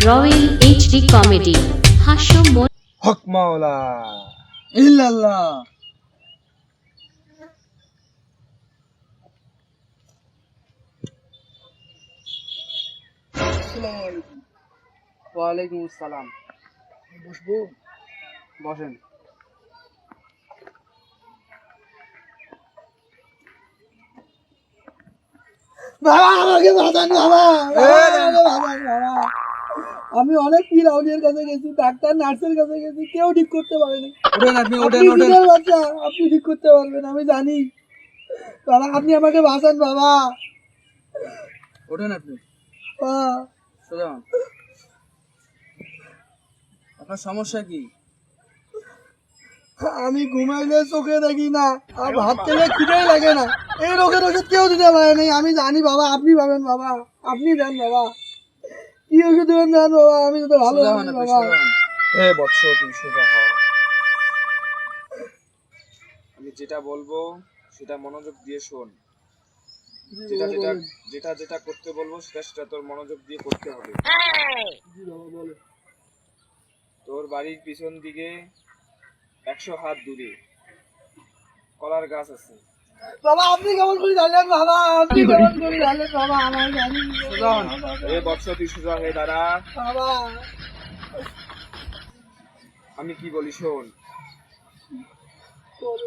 Royal HD comedy হাস্য হক মাওলা ইল্লাল্লাহ। আসসালামু আলাইকুম। ওয়ালাইকুম আসসালাম। বসবো? বসেন। বাবা আমাকে বাঁচান বাবা, আমাকে বাঁচান বাবা। আমি অনেক পীর আউলিয়ার কাছে গেছি, ডাক্তার নার্সের কাছে গেছি, কেউ ঠিক করতে পারেনি। ওঠেন আপনি, ওঠেন আপনি ওঠেন বিড়াল বাচ্চা, আপনি ঠিক করতে পারবেন আমি জানি। বাবা আপনি আমাকে বাঁচান বাবা। ওঠেন আপনি। সোজা হন। আপনার সমস্যা কি? আমি ঘুমাইলে চোখে দেখি না, আর ভাত খেলে খিদেই লাগে না। এই রোগের ওষুধ কেউ দিতে পারে নাই, আমি জানি বাবা। আপনি পাবেন বাবা, আপনি দেন বাবা। কি ওষুধ দেবেন দেন বাবা, আমি তো ভালো সোজা আছি হন আপনি, বাবা। সোজা হন। এ বৎস তুই সোজা হ। আমি যেটা বলবো সেটা মনোযোগ দিয়ে শোন। যেটা যেটা যেটা যেটা করতে বলবো সেটা সেটা তোর মনোযোগ দিয়ে করতে হবে। জি বাবা বলো। তোর বাড়ির পিছন দিকে 100 হাত দূরে কলার গাছ আছে। বাবা আপনি কেমন করে জানলেন বাবা, আপনি কেমন করে জানলেন বাবা, আমার জানি সোজা হন। এ বৎস তুই সোজা হয়ে দাঁড়া। বাবা। আমি কি বলি শোন।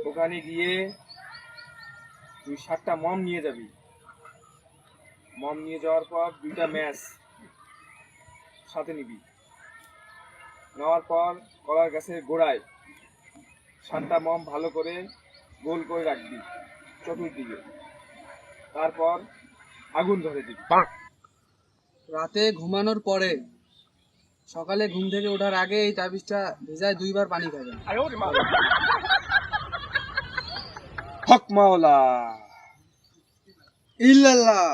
ওখানে গিয়ে তুই 7টা মম নিয়ে যাবি। মম নিয়ে যাওয়ার পর 2টা ম্যাচ সাথে নিবি। নেওয়ার পর কলার গাছের গোড়ায় 7টা মম ভালো করে গোল করে রাখবি চতুর্দিকে। তারপর আগুন ধরে দিবি। রাতে ঘুমানোর পরে সকালে ঘুম থেকে ওঠার আগে এই তাবিজটা ভেজায় 2 বার পানি খাবেন। হক মাওলা ইল্লাল্লাহ।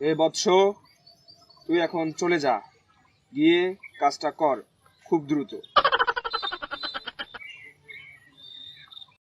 এ বৎস তুই এখন চলে যা, গিয়ে কাজটা কর খুব দ্রুত।